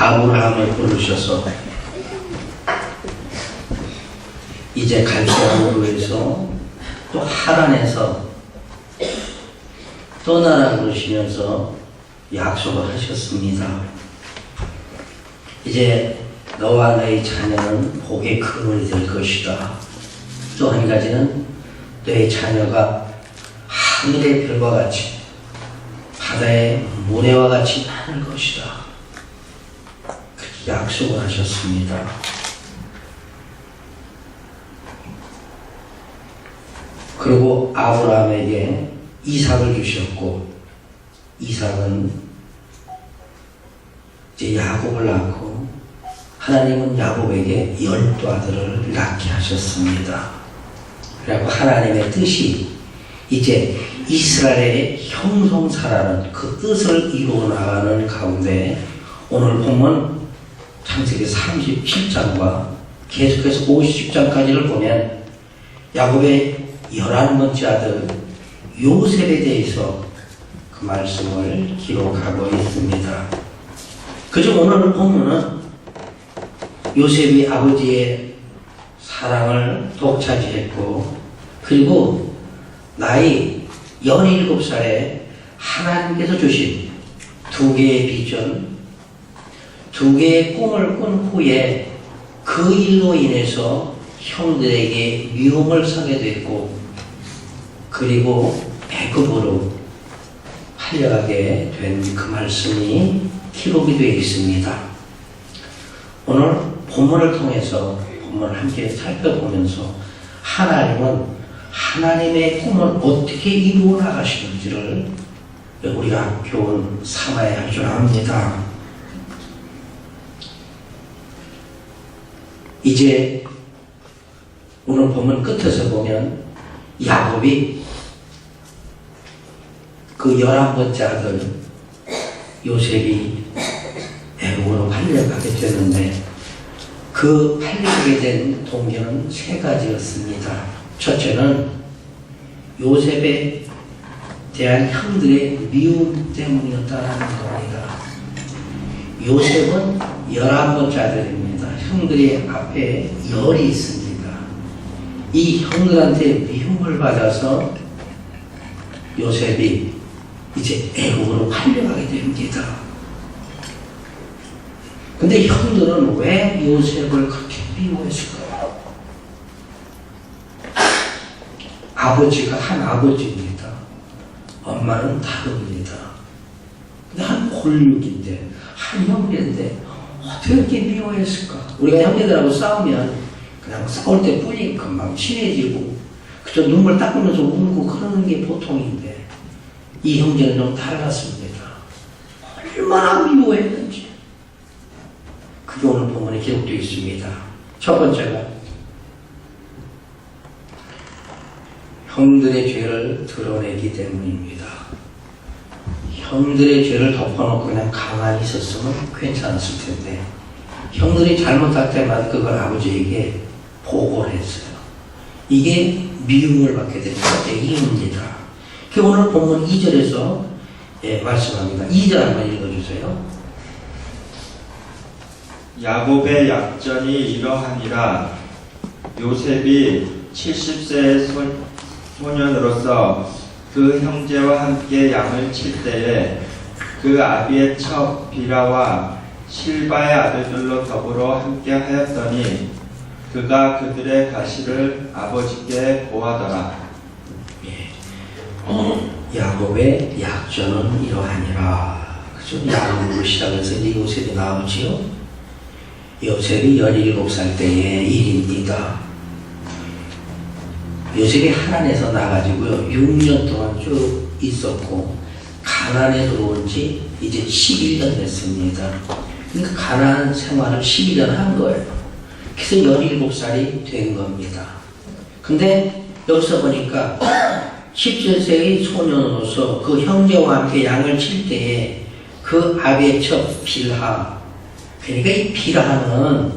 아브라함을 부르셔서 이제 갈대아우로 해서 또 하란에서 떠나라 그러시면서 약속을 하셨습니다. 이제 너와 너의 자녀는 복의 근원이 될 것이다. 또 한 가지는 너의 자녀가 하늘의 별과 같이 바다의 모래와 같이 많을 것이다. 그렇게 약속을 하셨습니다. 그리고 아브라함에게 이삭을 주셨고, 이삭은 이제 야곱을 낳고, 하나님은 야곱에게 12아들을 낳게 하셨습니다. 그리고 하나님의 뜻이 이제 이스라엘의 형성사라는 그 뜻을 이루어 나가는 가운데 오늘 보면 창세기 37장과 계속해서 50장까지를 보면 야곱의 11번째 아들 요셉에 대해서 그 말씀을 기록하고 있습니다. 그중 오늘 보면은 요셉이 아버지의 사랑을 독차지했고, 그리고 나이 17살에 하나님께서 주신 2개의 비전, 2개의 꿈을 꾼 후에 그 일로 인해서 형들에게 미움을 사게 됐고, 그리고 애굽으로 팔려가게 된 그 말씀이 기록이 되어 있습니다. 오늘 본문을 통해서 본문을 함께 살펴보면서 하나님은 하나님의 꿈을 어떻게 이루어 나가시는지를 우리가 교훈 삼아야 할 줄 압니다. 이제 오늘 본문 끝에서 보면 야곱이 그 11번째 아들 요셉이 애굽으로 팔려가게 됐는데, 그 팔리게 된 동기는 3가지였습니다. 첫째는 요셉에 대한 형들의 미움 때문이었다는 겁니다. 요셉은 11번째 아들입니다. 형들이 앞에 열이 있습니다. 이 형들한테 미움을 받아서 요셉이 이제 애굽으로 팔려가게 됩니다. 근데 형들은 왜 요셉을 그렇게 미워했을까요? 아버지가 한 아버지입니다. 엄마는 다릅니다. 근데 한 골육인데, 한 형제인데 어떻게 이렇게 미워했을까? 우리가 형제들하고 싸우면 그냥 싸울 때 뿐이 금방 친해지고 그저 눈물 닦으면서 울고 그러는 게 보통인데, 이 형제는 좀 달랐습니다. 얼마나 미워했는지 그게 오늘 본문에 기록되어 있습니다. 첫 번째가 형들의 죄를 드러내기 때문입니다. 형들의 죄를 덮어놓고 그냥 가만히 있었으면 괜찮았을 텐데, 형들이 잘못할 때마다 그걸 아버지에게 보고를 했어요. 이게 미움을 받게 된 첫째 이유입니다. 그 오늘 본문 2절에서 말씀합니다. 2절 한번 읽어주세요. 야곱의 약전이 이러하니라. 요셉이 70세의 소년으로서 그 형제와 함께 양을 칠 때에 그 아비의 첩 비라와 실바의 아들들로 더불어 함께 하였더니 그가 그들의 가시를 아버지께 보하더라. 야곱의 약전은 이러하니라. 그죠? 야곱으로 시작해서 이제 요셉이 나오지요. 요셉이 17살 때의 일입니다. 요셉이 하란에서 나가지고요, 6년 동안 쭉 있었고, 가나안에 들어온 지 이제 11년 됐습니다. 그러니까 가나안 생활을 12년 한 거예요. 그래서 17살이 된 겁니다. 근데 여기서 보니까 17세의 소년으로서 그 형제와 함께 양을 칠 때에 그 아비의 첩 빌하, 그러니까 이 빌하는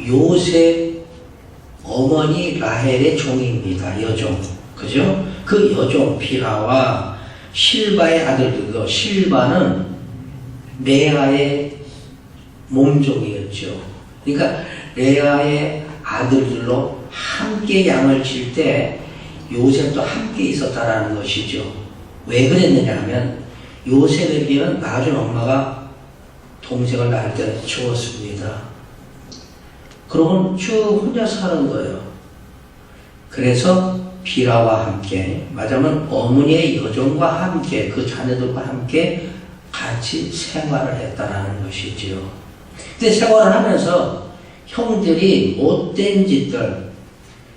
요셉 어머니 라헬의 종입니다. 여종. 그죠? 그 여종 빌하와 실바의 아들들, 실바는 레아의 몸종이었죠. 그러니까 레아의 아들들로 함께 양을 칠 때 요셉도 함께 있었다라는 것이죠. 왜 그랬느냐 하면 요셉에게는 낳아준 엄마가 동생을 낳을 때 죽었습니다. 그러고는 쭉 혼자 사는 거예요. 그래서 비라와 함께, 말하자면 어머니의 여종과 함께, 그 자녀들과 함께 같이 생활을 했다라는 것이지요. 근데 생활을 하면서 형들이 못된 짓들,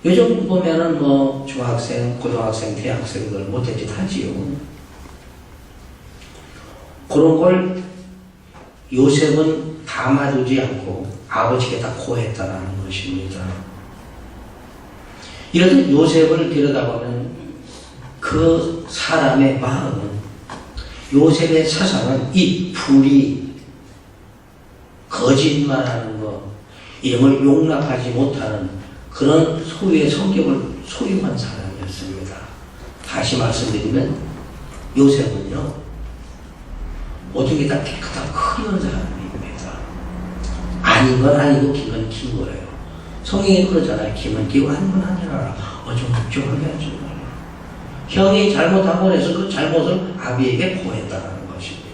요즘 보면은 뭐 중학생, 고등학생, 대학생들 못된 짓 하지요. 그런 걸 요셉은 담아두지 않고 아버지께 다 고했다라는 것입니다. 이런 요셉을 들여다보면 그 사람의 마음은, 요셉의 사상은 이 불의, 거짓말하는 것, 이런 걸 용납하지 못하는 그런 소유의 성격을 소유한 사람이었습니다. 다시 말씀드리면 요셉은요, 모든 게 다 깨끗하고 흐리는 사람입니다. 아닌 건 아니고 긴 건 긴 거예요. 성경이 그러잖아요. 기면 기고 아닌 건 아니라 어정쩡하게 하지 말아요. 형이 잘못한 해서 그 잘못을 아비에게 보했다는 것입니다.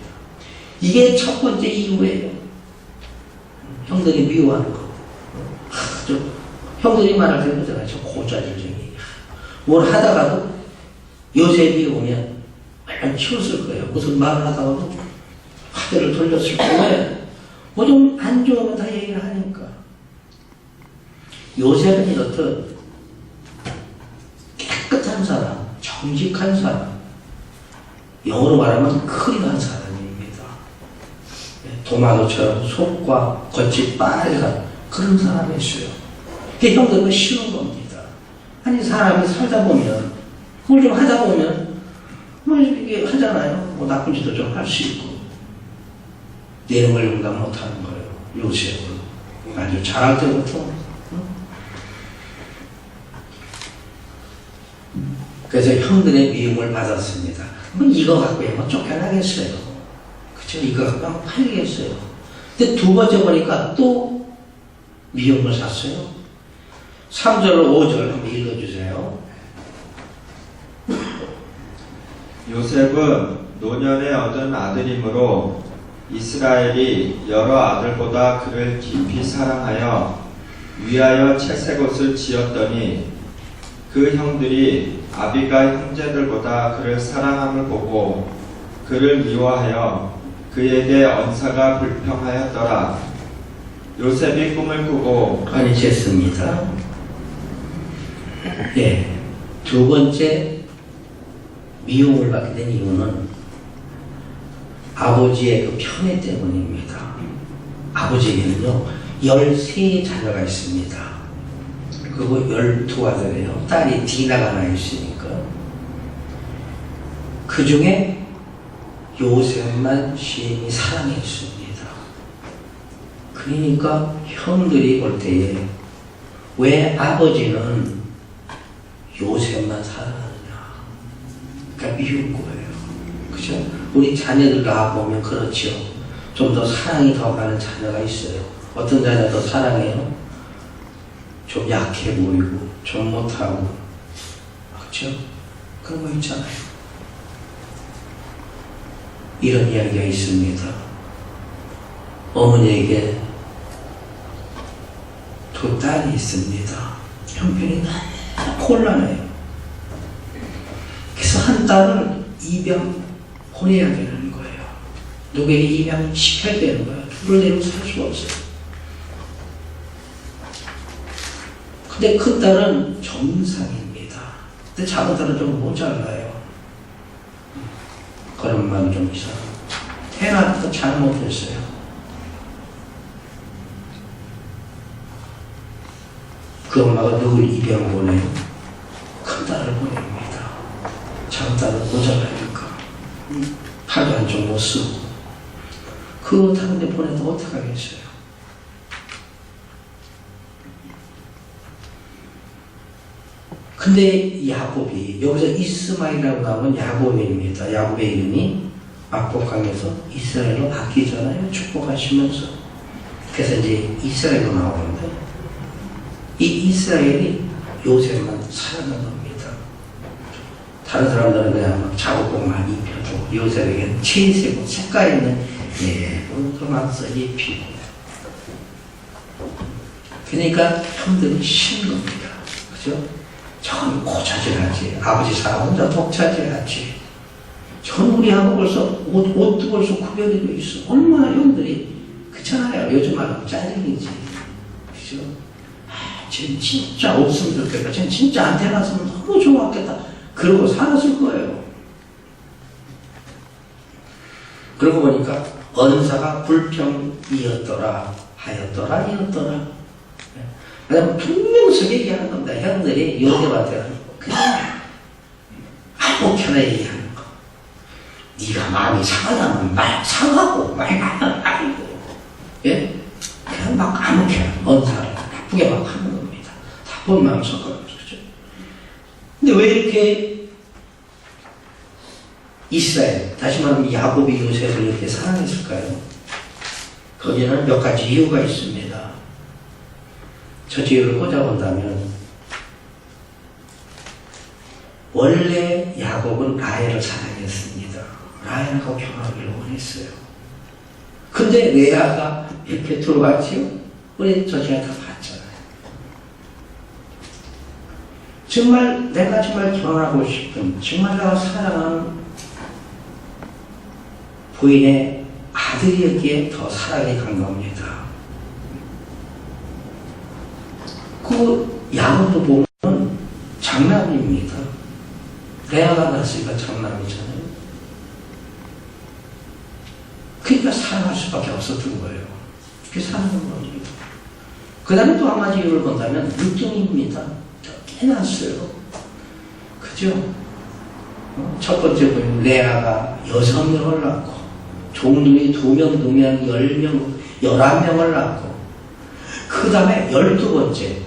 이게 첫 번째 이유예요. 형들이 미워하는 거. 형들이 말할 때 그러잖아요. 저 고자질쟁이. 뭘 하다가도 요셉이 오면 약간 치웠을 거예요. 무슨 말을 하다가도 화대를 돌렸을 거예요. 뭐 좀 안 좋으면 다 얘기를 하니까. 요셉은 이렇듯 깨끗한 사람, 정직한 사람, 영어로 말하면 클린한 사람입니다. 도마도처럼 속과 겉이 빨간 그런 사람이었어요. 그게 형들은 쉬운 겁니다. 아니 사람이 살다 보면 뭘 좀 하다 보면 뭐 이게 하잖아요. 뭐 나쁜 짓도 좀 할 수 있고 내는 걸 용납 못하는 거예요. 요셉은 아주 잘할 때부터. 그래서 형들의 미움을 받았습니다. 뭐 이거 갖고 뭐 쫓겨나겠어요. 그쵸? 이거 갖고 뭐 팔리겠어요. 근데 두 번째 보니까 또 미움을 샀어요. 3절, 5절 한번 읽어주세요. 요셉은 노년에 얻은 아들이므로 이스라엘이 여러 아들보다 그를 깊이 사랑하여 위하여 채색 옷을 지었더니 그 형들이 아비가 형제들보다 그를 사랑함을 보고 그를 미워하여 그에게 언사가 불평하였더라. 요셉이 꿈을 꾸고 아니 됐습니다. 예, 두 번째 미움을 받게 된 이유는 아버지의 그 편애 때문입니다. 아버지에게는요 13자녀가 있습니다. 그리고 12아들이에요. 딸이 디나가 하나 있으니까. 그 중에 요셉만 시인이 사랑했습니다. 그러니까 형들이 볼 때에 왜 아버지는 요셉만 사랑하느냐. 그러니까 미운 거예요. 그죠? 우리 자녀들 낳아보면 그렇죠. 좀 더 사랑이 더 가는 자녀가 있어요. 어떤 자녀 더 사랑해요? 좀 약해 보이고, 좀 못하고. 그렇죠? 그런 거 있잖아요. 이런 이야기가 있습니다. 어머니에게 두 딸이 있습니다. 형편이 너무 곤란해요. 그래서 한 딸을 입양 보내야 되는 거예요. 누구에게 입양을 시켜야 되는 거예요. 둘을 내리고 살 수가 없어요. 근데 큰 딸은 정상입니다. 근데 작은 딸은 좀 모자라요. 걸음마는 좀 이상하고. 태어나부터 잘못했어요. 그 엄마가 누굴 입양 보내요? 큰 딸을 보냅니다. 작은 딸은 모자라니까. 팔도 한쪽 못 쓰고. 그거 다른 데 보내도 어떡하겠어요? 근데 야곱이, 여기서 이스마엘이라고 나오면 야곱입니다. 야곱의 이름이 압곡강에서 이스라엘로 바뀌잖아요. 축복하시면서. 그래서 이제 이스라엘로 나오는데 이 이스라엘이 요셉만 사랑한 겁니다. 다른 사람들은 그냥 막 작업복 많이 입혀주고 요셉에게는 채색옷 색깔 있는 예쁜 그만 써 입히고 그러니까 형들이 싫은 겁니다. 그죠? 저건 고자질하지. 아버지 사람 혼자 독차지하지. 전 우리하고 벌써 옷도 벌써 구별이 돼 있어. 얼마나 형들이 그렇잖아요. 요즘 말로 짜증이지. 그죠? 아, 쟤는 진짜 없으면 좋겠다. 쟤는 진짜 안 태어났으면 너무 좋았겠다. 그러고 살았을 거예요. 그러고 보니까 언사가 불평이었더라 하였더라 이었더라. 그다음 분명하게 얘기하는 겁니다. 형들이 요셉한테는 그냥 아무렇게나 얘기하는 거. 네가 마음이 상하다면 상하고 말하면 말고, 예? 그냥 막 아무렇게나 언사를 나쁘게 막 하는 겁니다. 나쁜 마음 섞어가지고. 그죠? 근데 왜 이렇게 이스라엘, 다시 말하면 야곱이 요셉을 이렇게 사랑했을까요? 거기는 몇 가지 이유가 있습니다. 저 이유를 꽂아본다면 원래 야곱은 라헬을 사랑했습니다. 라헬하고 결혼하기를 원했어요. 근데 레아가 이렇게 들어왔지요? 우리 저희가 다 봤잖아요. 정말 내가 정말 결혼하고 싶은, 정말 내가 사랑하는 부인의 아들이었기에 더 사랑이 간 겁니다. 그 야곱도 보면 장남입니다. 레아가 낳았으니까 장남이잖아요. 그러니까 사랑할 수밖에 없었던 거예요. 그게 사랑하는 겁니다. 그 다음에 또 한 가지 이유를 본다면 늦둥이입니다. 깨났어요. 그죠? 첫 번째 보면 레아가 6명을 낳고 종들이 2명, 2명, 10명, 11명을 낳고 그 다음에 12번째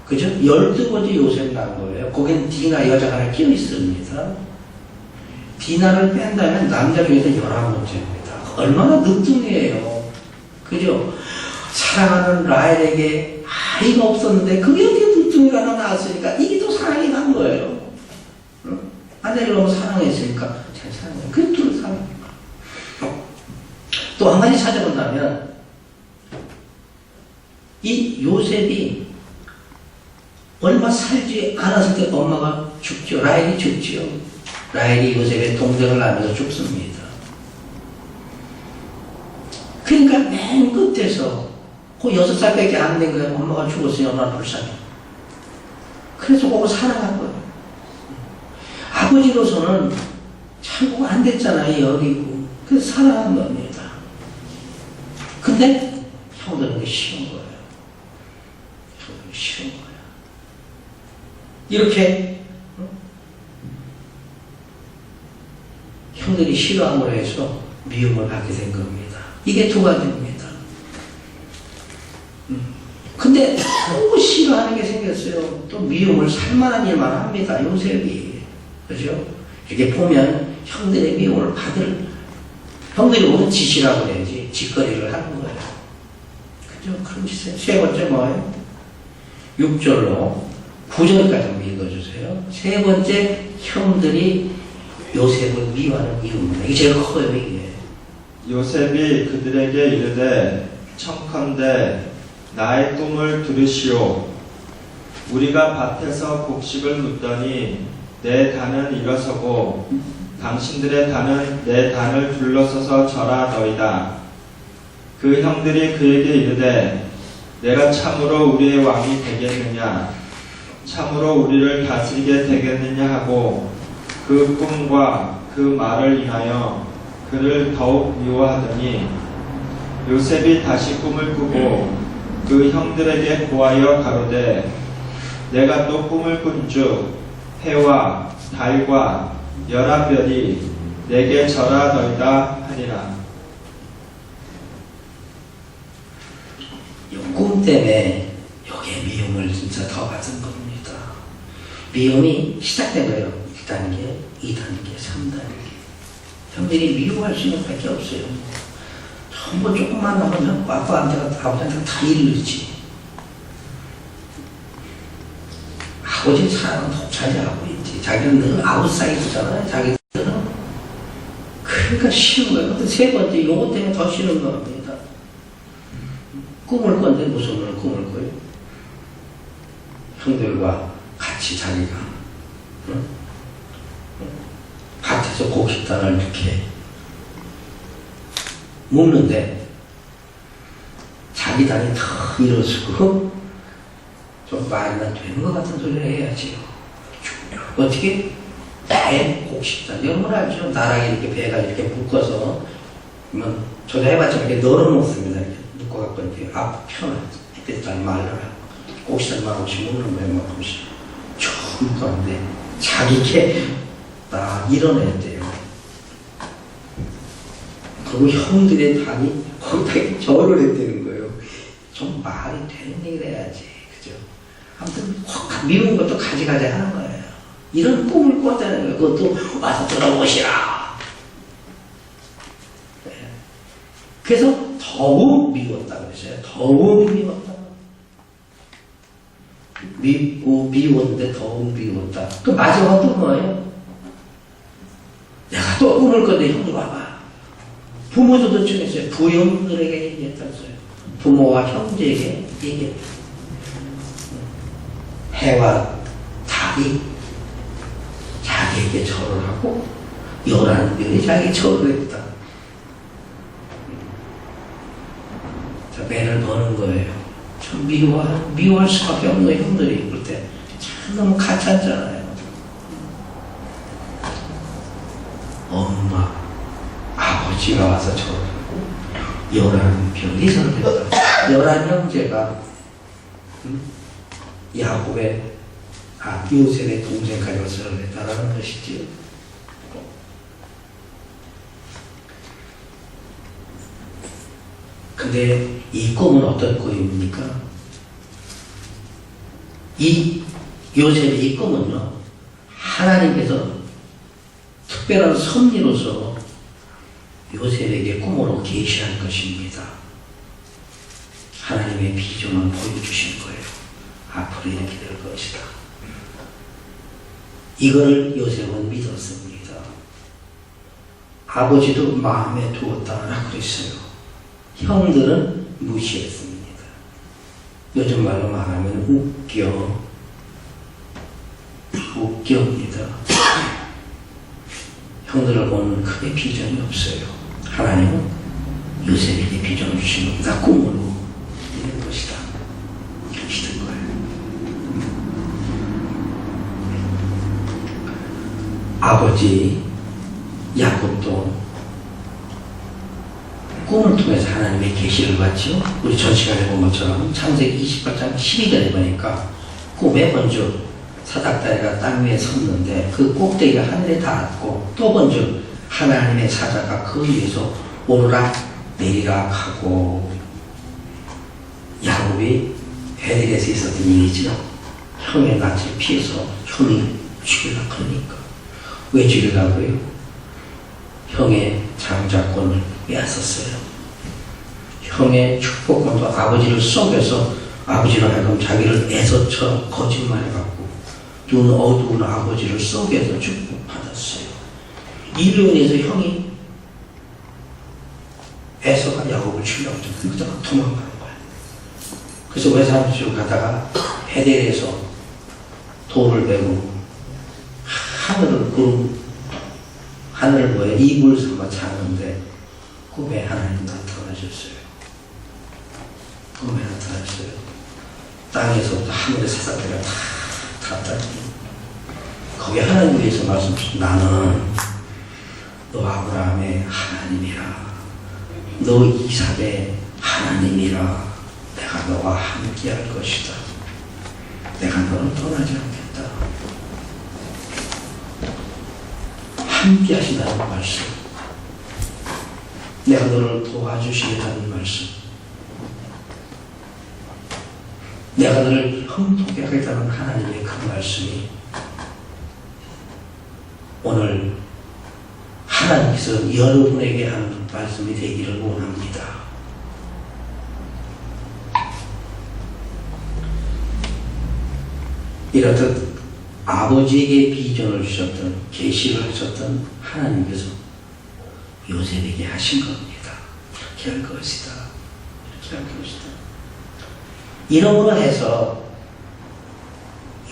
그죠? 12번째 요셉 낳은 거예요. 거기는 디나 여자가 하나 끼어 있습니다. 디나를 뺀다면 남자 중에서 11번째입니다. 얼마나 늦둥이에요. 그죠? 사랑하는 라헬에게 아이가 없었는데 그게 어떻게 늦둥이가 하나 낳았으니까 이게 또 사랑이 난 거예요. 응? 아내를 너무 사랑했으니까 잘 사랑해요. 그게 또 사랑입니다. 또 한 가지 찾아본다면 이 요셉이 얼마 살지 않았을 때 엄마가 죽죠. 라헬이 죽죠. 라헬이 요셉의 동생을 낳으면서 죽습니다. 그러니까 맨 끝에서 그 6살밖에 안 된 거예요. 엄마가 죽었으니 얼마나 불쌍해. 그래서 그거 사랑한 거예요. 아버지로서는 참고가 안 됐잖아요. 어리고. 그래서 사랑한 겁니다. 근데 형들은 그게 싫은 거예요. 형들은 싫은 거예요. 이렇게 형들이 싫어함으로 해서 미움을 받게 된 겁니다. 이게 두 가지입니다. 근데 너무 싫어하는 게 생겼어요. 또 미움을 살만한 일만 합니다. 요셉이. 그죠? 이렇게 보면 형들의 미움을 받을, 형들이 보면 짓이라고 해야지. 짓거리를 하는 거예요. 그죠? 그런 짓을. 세 번째 뭐예요? 6절로 9절까지 한번 읽어주세요. 세 번째, 형들이 요셉을 미워하는 이유입니다. 이게 제일 커요, 이게. 요셉이 그들에게 이르되 청컨대 나의 꿈을 들으시오. 우리가 밭에서 곡식을 묻더니 내 단은 일어서고 당신들의 단은 내 단을 둘러서서 절하더이다. 그 형들이 그에게 이르되 내가 참으로 우리의 왕이 되겠느냐, 참으로 우리를 다스리게 되겠느냐 하고 그 꿈과 그 말을 인하여 그를 더욱 미워하더니 요셉이 다시 꿈을 꾸고 그 형들에게 고하여 가로되 내가 또 꿈을 꾼즉 해와 달과 11별이 내게 절하더이다 하니라. 꿈 때문에 여기에 미움을 진짜 더 받은 겁니다. 미움이 시작된 거예요. 1단계, 2단계, 3단계. 형들이 미워할 수 있는 밖에 없어요. 전부 조금만 나오면 아버지한테 다 이르지. 아버지 사랑은 독차지하고 있지. 자기는 늘 아웃사이드잖아요. 자기들은. 그러니까 싫은 거예요. 근데 세 번째 용어 때문에 더 싫은 겁니다. 꿈을 꿨는데 무슨 꿈을 꿔요? 형들과 같이 자기가 밭에서 곡식단을 이렇게 먹는데 자기 단이 더 일어서고 좀 말이나 되는 것 같은 소리를 해야지요. 어떻게? 나의 곡식단. 여러분 알죠? 나락에 이렇게 배가 이렇게 묶어서 저도 해봤지만 이렇게 널어놓습니다. 이렇게 묶어갖고 이렇게 앞 편을 햇빛단 말라요. 곡식단만 없이 먹는 거예요. 막 없이 쭉 묶었는데 자기 딱 일어냈대요. 그리고 형들의 단이 거기다 절을 했다는 거예요. 좀 말이 되는 얘기를 해야지. 그죠? 아무튼 확 미운 것도 가지가지 하는 거예요. 이런 꿈을 꿨다는 거예요. 그것도 와서 들어보시라. 네. 그래서 더욱 미웠다 그랬어요. 더욱 미웠다. 미웠는데 더욱 미웠다. 그 마지막 또 뭐예요? 내가 또 꿈을 꿨는데 형들 와봐. 부모도 청했어요. 부형들에게 얘기했다면서요. 부모와 형제에게 얘기했다. 해와 달이 자기에게 절을 하고 11명이 자기에게 절을 했다. 자, 매를 버는 거예요. 참 미워할 수밖에 없는 형들이 그럴 때 참 너무 가짜잖아요. 엄마, 아버지가 와서 절을 하고 11명이 절을 했다. 11형제가 야곱의 요셉의 동생까지 와서 절을 했다라는 것이지요. 근데 이 꿈은 어떤 꿈입니까? 이 요셉의 이 꿈은요, 하나님께서 특별한 섭리로서 요셉에게 꿈으로 계시한 것입니다. 하나님의 비전을 보여주신 거예요. 앞으로 이렇게 될 것이다. 이걸 요셉은 믿었습니다. 아버지도 마음에 두었다라고 그랬어요. 형들은 무시했습니다. 요즘 말로 말하면 웃겨입니다. 형들을 보는 크게 비전이 없어요. 하나님은 요셉에게 비전을 주신 겁니다. 꿈으로 이런 것이다. 믿은 거예요. 아버지 야곱도 꿈을 통해서 하나님의 계시를 받죠. 우리 전 시간에 본 것처럼 창세기 28장 12절에 보니까 꿈에 먼저 사닥다리가 땅 위에 섰는데 그 꼭대기가 하늘에 닿았고 또 먼저 하나님의 사자가 그 위에서 오르락 내리락 하고 야곱이 베델에서 있었던 일이죠. 형의 낯을 피해서 형이 죽이려고 하니까 왜 죽이려고요? 형의 장자권을 빼앗았어요. 형의 축복권도 아버지를 속여서 아버지로 하여금 자기를 애서처럼 거짓말해갖고 눈 어두운 아버지를 속여서 축복받았어요. 이로 인해서 형이 애서가 야곱을 죽이려고 했잖아요. 도망가는 거예요. 그래서 외삼촌 가다가 베델에서 돌을 베고 하늘을 뭐에 이불 삼아 자는데 꿈에 하나님 나타나셨어요. 꿈에 나타났어요. 땅에서부터 하늘의 사자들이 다 탔다니. 거기 하나님께서 말씀하셨죠. 나는 너 아브라함의 하나님이라. 너 이삭의 하나님이라. 내가 너와 함께 할 것이다. 내가 너를 떠나지 않겠다. 함께 하신다는 말씀. 내가 너를 도와주시겠다는 말씀. 내가 너를 형통케 하겠다는 하나님의 그 말씀이 오늘 하나님께서 여러분에게 하는 말씀이 되기를 원합니다. 이렇듯 아버지에게 비전을 주셨던, 계시를 하셨던 하나님께서 요셉에게 하신 겁니다. 이렇게 할 것이다. 이렇게 할 것이다. 이러므로 해서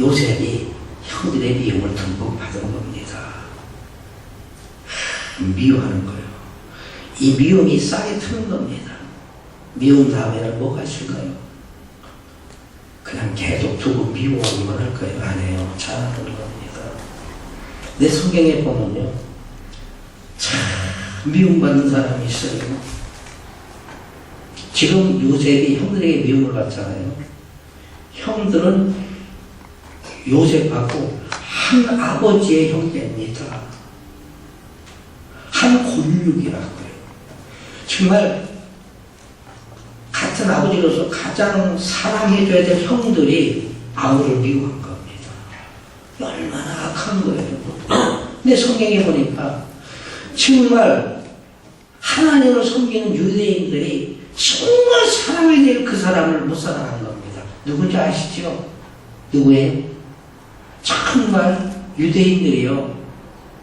요셉이 형들의 미움을 듬뿍 받은 겁니다. 미워하는 거예요. 이 미움이 싹이 트는 겁니다. 미운 다음에는 뭐가 있을까요? 그냥 계속 두고 미워하기만 할 거예요. 안 해요. 잘하는 겁니다. 내 성경에 보면요, 참 미움받는 사람이 있어요. 지금 요셉이 형들에게 미움을 받잖아요. 형들은 요셉하고 한 아버지의 형제입니다. 한 골육이라고요. 정말 같은 아버지로서 가장 사랑해줘야 될 형들이 아우를 미워한 겁니다. 얼마나 악한 거예요. 근데 성경에 보니까 정말 하나님을 섬기는 유대인들이 정말 사랑해야 될 그 사람을 못 사랑한 겁니다. 누군지 아시죠? 누구예요? 정말 유대인들이요,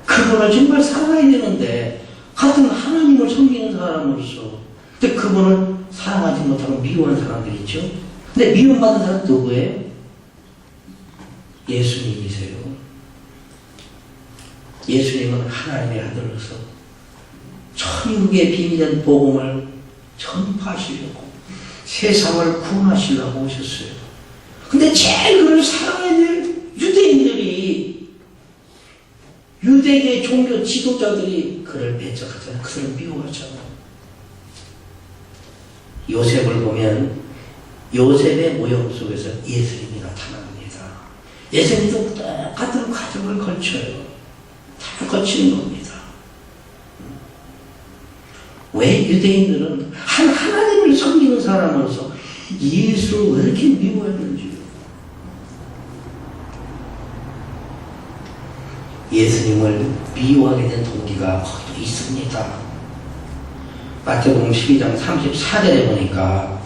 그분을 정말 사랑해야 되는데 같은 하나님을 섬기는 사람으로서, 근데 그분을 사랑하지 못하고 미워하는 사람들이 있죠. 근데 미움받는 사람 누구예요? 예수님이세요. 예수님은 하나님의 아들로서 천국의 비밀한 복음을 전파하시려고 세상을 구원하시려고 오셨어요. 근데 제일 그를 사랑해야 될 유대인들이, 유대계 종교 지도자들이 그를 배척하잖아요. 그를 미워하잖아요. 요셉을 보면 요셉의 모형 속에서 예수님이 나타납니다. 예수님도 똑같은 과정을 거쳐요. 다 거치는 겁니다. 왜 유대인들은 한 하나님을 섬기는 사람으로서 예수를 왜 이렇게 미워했는지. 예수님을 미워하게 된 동기가 거기도 있습니다. 마태복음 12장 34절에 보니까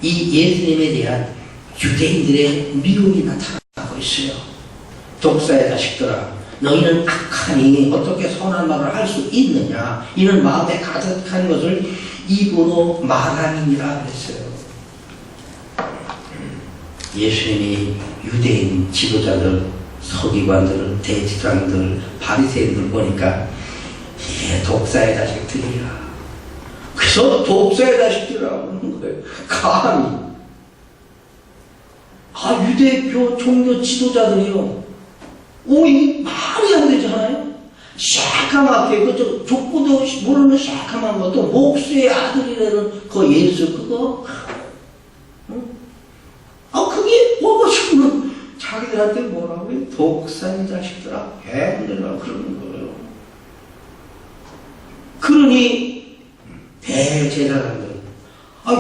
이 예수님에 대한 유대인들의 미움이 나타나고 있어요. 독사의 자식들아, 너희는 악하니 어떻게 선한 말을 할 수 있느냐? 이는 마음에 가득한 것을 입으로 말함이니라 그랬어요. 예수님이 유대인 지도자들, 서기관들, 대지장들, 바리새인들 보니까 이게 독사의 자식들이야. 그래서 독사의 자식들이라고 하는 거예요. 감히. 유대교 종교 지도자들이요, 이 말이 안 되잖아요. 새까맣게, 그저 족보도 모르는 새까만 것도 목수의 아들이라는 그 예수, 그거. 그게 뭐가지고는 자기들한테 뭐라고 해요? 독사의 자식들아, 개분들이라고 그러는 거예요. 그러니, 대제사장들,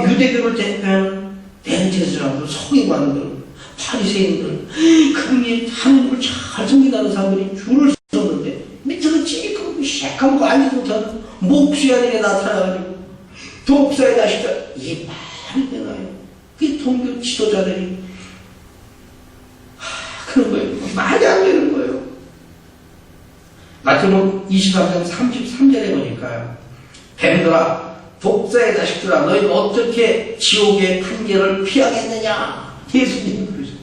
유대교를 대표하는 대제사장들, 서기관들, 바리새인들, 그분이 하나님을 잘 섬긴다는 사람들이 줄을 섰는데 밑에서 찌릿하고 새까만 거 알지도 못하는 목수의 아들이 나타나가지고 독사의 자식들, 이게 말이 되나요? 그게 종교 지도자들이 그런 거예요. 말이 안 되는 거예요. 마태복음 23장 33절에 보니까 뱀들아, 독사의 자식들아, 너희는 어떻게 지옥의 판결을 피하겠느냐? 예수님이 그러죠.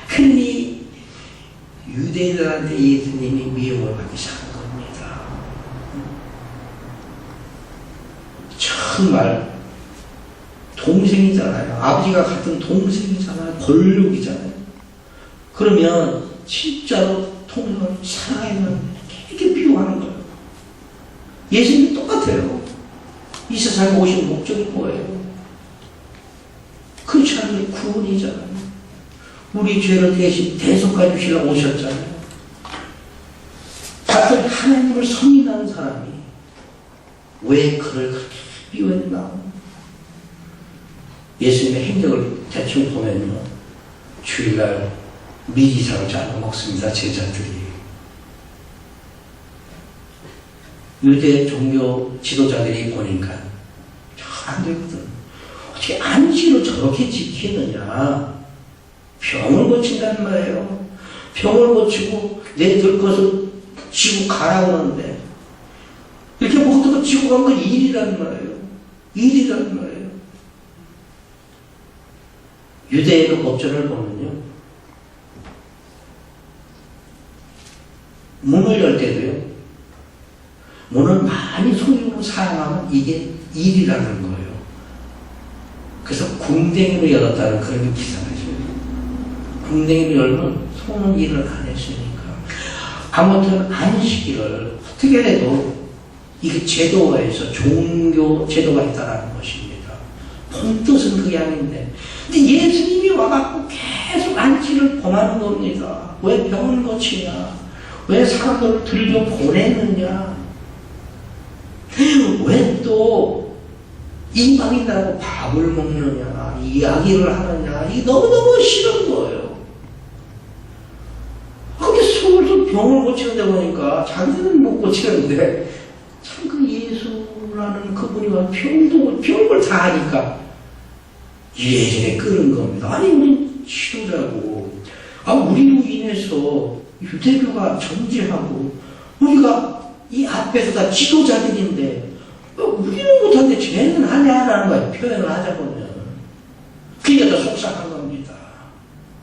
흔히 유대인들한테 예수님이 미움을 받기 시작한 겁니다. 정말 동생이잖아요. 아버지가 같은 동생이잖아요. 권력이잖아요. 그러면 진짜로 동생을 사랑하면 이렇게 미워하는 거예요. 예수님이 똑같아요. 이 세상에 오신 목적이 뭐예요? 그렇지 않으면 구원이잖아요. 우리 죄를 대신 대속해 주시려고 오셨잖아요. 같은 하나님을 섬긴다는 사람이 왜 그를 그렇게 미워했나? 예수님의 행적을 대충 보면요, 주일날 미리상을 잘 먹습니다. 제자들이. 유대 종교 지도자들이 보니까 안 되거든. 어떻게 안식을 저렇게 지키느냐? 병을 고친단 말이에요. 병을 고치고 내 들 것을 지고 가라고 하는데 이렇게 모든 거 지고 간 건 일이란 말이에요. 일이란 말이에요. 유대의 그 법전을 보면요. 문을 열 때도요. 문을 많이 손님으로 사용하면 이게 일이라는 거예요. 그래서 궁뎅이로 열었다는 그런 기사가 있어요. 궁뎅이로 열면 손은 일을 안 했으니까. 아무튼 안식일을 어떻게 해도 이게 제도화에서 종교 제도가 있다는 것입니다. 본뜻은 그게 아닌데. 근데 예수님이 와갖고 계속 안식일을 범하는 겁니다. 왜 병을 고치냐? 왜 사람들을 들려 보냈느냐? 왜 또 이방인들하고 밥을 먹느냐? 이야기를 하느냐? 이게 너무너무 싫은 거예요. 근데 슬슬 병을 고치는데 보니까 자기는 못 고치는데 참 그 예수라는 그분이 와 별걸 다 하니까 예전에 끄는 겁니다. 아니 우리 지도자고 우리로 인해서 유대교가 존재하고 우리가 이 앞에서 다 지도자들인데 우리는 못하는데 쟤는 하냐라는 거예요. 표현을 하자 보면 그게 더 속상한 겁니다.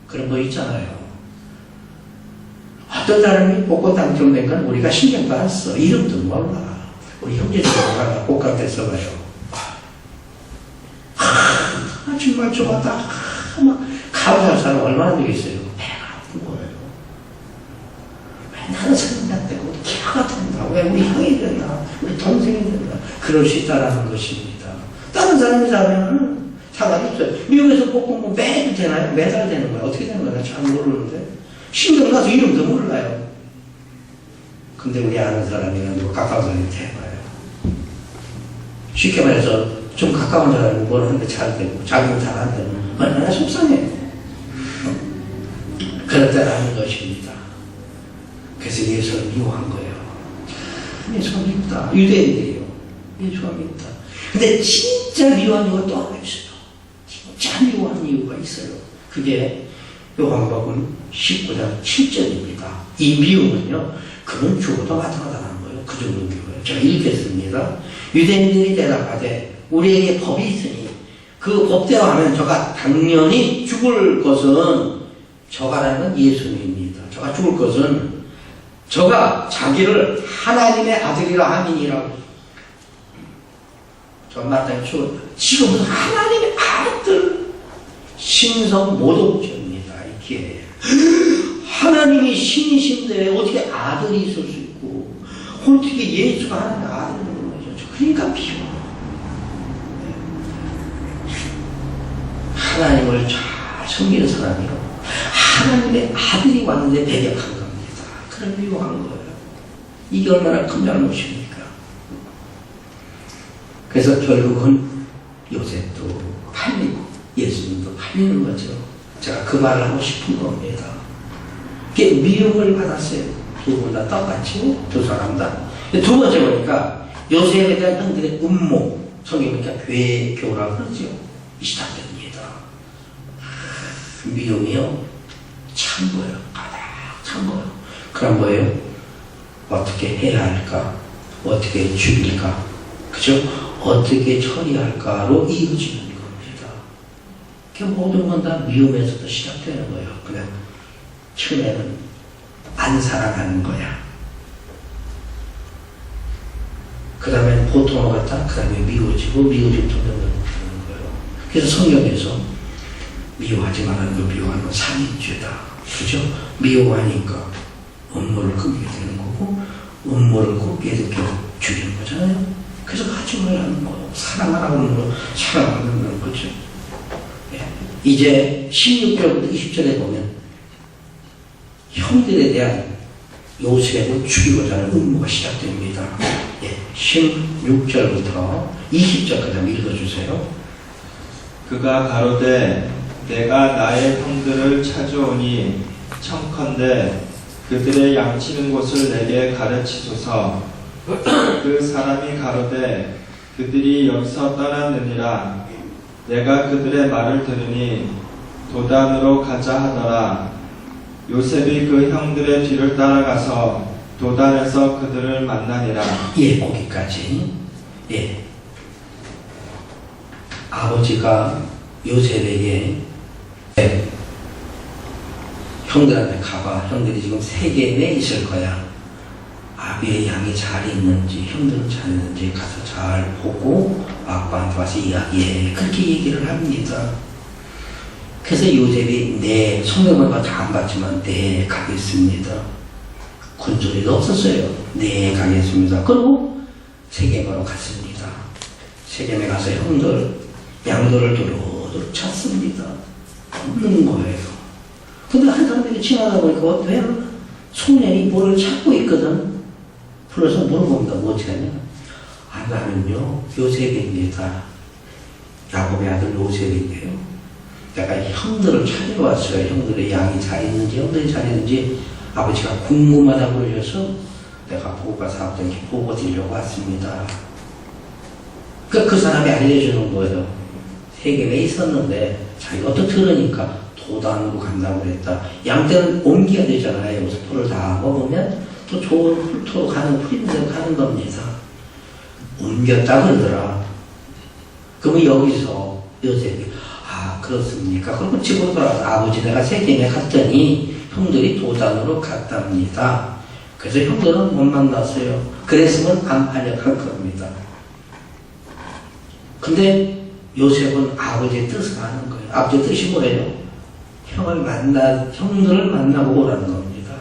그런 거 있잖아요. 어떤 사람이 복권 당첨된 건 우리가 신경도 안 써. 이름도 몰라. 우리 형제들이 복권 됐어봐요. 정말 좋았다. 막 가보자 사람 얼마나 되겠어요. 배가 아픈 거예요. 왜 나는 생각되고 기가 된다. 왜 우리 형이 된다. 우리 동생이 된다. 그럴 수 있다라는 것입니다. 다른 사람이 사면 상관이 없어요. 미국에서 복권 매일 되나요? 매달 되는 거야. 어떻게 되는 거야? 잘 모르는데. 신경 나서 이름도 몰라요. 근데 우리 아는 사람이면 가까운 사람이 해봐요. 쉽게 말해서 좀 가까운 사람이 뭘 하는데 잘 되고 자기는 잘 안 되고 얼마나 속상해. 그렇다라는 것입니다. 그래서 예수를 미워한 거예요. 예수가 밉다. 유대인들이에요. 예수가 밉다. 근데 진짜 미워한 이유가 또 하나 있어요. 진짜 미워한 이유가 있어요. 그게 요한복음 19장 7절입니다. 이 미움은요, 그는 죽어도 마땅하다는 거예요. 그 정도 미워요. 제가 읽겠습니다. 유대인들이 대답하되 우리에게 법이 있으니 그 법대로 하면 저가 당연히 죽을 것은 저가라는 건 예수님입니다. 저가 죽을 것은 저가 자기를 하나님의 아들이라 함이니라고. 저 마땅히 죽었다. 지금 하나님의 아들 신성 모독죄입니다. 이게 하나님이 신이신데 어떻게 아들이 있을 수 있고 어떻게 예수가 하나님의 아들이 되는 거죠. 그러니까 비워. 하나님을 잘 섬기는 사람이요. 하나님의 아들이 왔는데 배격한 겁니다. 그런 미워한 거예요. 이게 얼마나 큰 잘못입니까? 그래서 결국은 요셉도 팔리고 예수님도 팔리는 거죠. 제가 그 말을 하고 싶은 겁니다. 이게 미움을 받았어요. 두 분 다 똑같이 두 사람 다. 두 번째 보니까 요셉에 대한 형들의 음모, 성경 보니까 괴교라고 그러죠. 시작됩니다. 미움이요, 찬 거예요. 가득 찬 거예요. 그럼 뭐예요? 어떻게 해야 할까? 어떻게 죽일까? 그죠? 어떻게 처리할까로 이어지는 겁니다. 그 모든 건 다 미움에서도 시작되는 거예요. 그냥 처음에는 안 사랑하는 거야. 그 다음에 보통으로 갔다, 그 다음에 미워지고 미워지고 또 되는 거예요. 그래서 성경에서 미워하지 말라는 거, 미워하는 건 살인죄다. 그죠? 미워하니까 음모를 꾸미게 되는 거고, 음모를 꾸미게 되면 죽이는 거잖아요. 그래서 하지 말라는 거, 사랑하라고 하는 거, 사랑하는 거죠. 예. 이제 16절부터 20절에 보면 형들에 대한 요셉을 죽이고자 하는 음모가 시작됩니다. 예. 16절부터 20절까지 한번 읽어주세요. 그가 가로되 내가 나의 형들을 찾아오니 청컨대 그들의 양치는 곳을 내게 가르치소서. 그 사람이 가로되 그들이 여기서 떠났느니라. 내가 그들의 말을 들으니 도단으로 가자 하더라. 요셉이 그 형들의 뒤를 따라가서 도단에서 그들을 만나니라. 예, 거기까지. 예. 아버지가 요셉에게 형들한테 가봐. 형들이 지금 세겜에 있을 거야. 아비의 양이 잘 있는지 형들은 잘 있는지 가서 잘 보고 아빠한테 와서 이야기해. 그렇게 얘기를 합니다. 그래서 요셉이 네, 성경말과 다 안 봤지만 네, 가겠습니다. 군소리도 없었어요. 네, 가겠습니다. 그리고 세겜으로 갔습니다. 세겜에 가서 형들 양들을 두루두루 찾습니다. 없는 거예요. 근데 한 사람이 지나다 보니까 왜 소년이 뭐를 찾고 있거든. 불러서 물어봅니다. 뭐 찾냐? 아, 나는요 요셉입니다. 야곱의 아들 요셉인데요. 내가 형들을 찾으러 왔어요. 형들의 양이 잘 있는지 형들이 잘 있는지 아버지가 궁금하다고 그러셔서 내가 보고 가서 아버지께 보고 드리려고 왔습니다. 그 사람이 알려주는 거예요. 세겜에 있었는데 자기가 또 들으니까 도단으로 간다고 그랬다. 양떼는 옮겨야 되잖아요. 여기서 풀을 다 먹으면 또 좋은 풀토로 가는 풀인 데로 가는 겁니다. 옮겼다 그러더라. 그러면 여기서 요셉이 아 그렇습니까? 그러면 집으로 돌아가서 아버지 내가 세겜에 갔더니 형들이 도단으로 갔답니다. 그래서 형들은 못 만났어요. 그랬으면 안 팔려갈 겁니다. 근데 요셉은 아버지의 뜻을 아는 거예요. 아버지의 뜻이 뭐예요? 형들을 만나고 오라는 겁니다.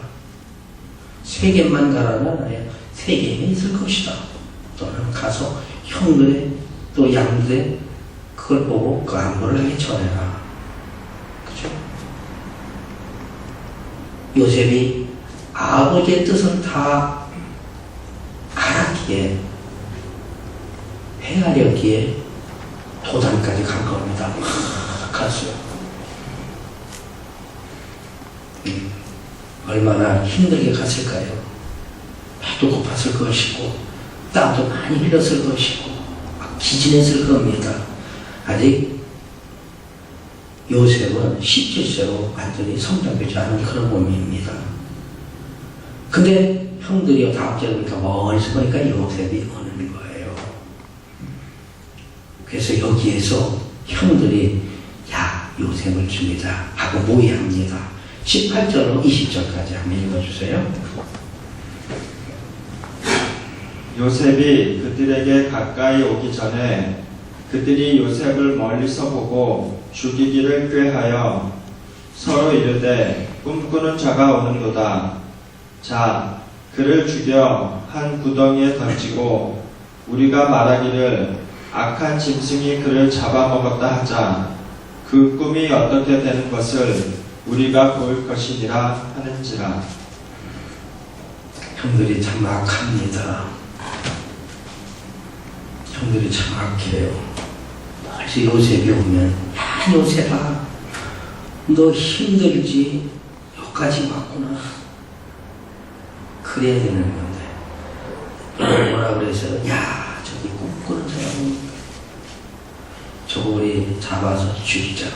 세겜만 가라는 아니야. 세겜에 있을 것이다. 또는 가서 형들의 또 양들의 그걸 보고 그 안부를 하게 전해라. 그죠? 요셉이 아버지의 뜻을 다 알았기에 헤아렸기에 도단까지 간 겁니다. 갔어요. 얼마나 힘들게 갔을까요? 배도 고팠을 것이고 땀도 많이 흘렸을 것이고 막 기진했을 겁니다. 아직 요셉은 17세로 완전히 성장되지 않은 그런 몸입니다. 근데 형들이 다 합쳐보니까 멀리서 보니까 요셉이 오는 거예요. 그래서 여기에서 형들이 야 요셉을 줍니다 하고 모의합니다. 18절로 20절까지 한번 읽어주세요. 요셉이 그들에게 가까이 오기 전에 그들이 요셉을 멀리서 보고 죽이기를 꾀하여 서로 이르되 꿈꾸는 자가 오는도다. 자, 그를 죽여 한 구덩이에 던지고 우리가 말하기를 악한 짐승이 그를 잡아먹었다 하자. 그 꿈이 어떻게 되는 것을 우리가 볼 것이니라 하는지라. 형들이 참 악합니다. 형들이 참 악해요. 멀리 요셉이 오면 야 요셉아 너 힘들지? 여기까지 왔구나. 그래야 되는 건데 뭐라 그래서 야 저기 꿈꾸는 사람 저거 우리 잡아서 죽이자.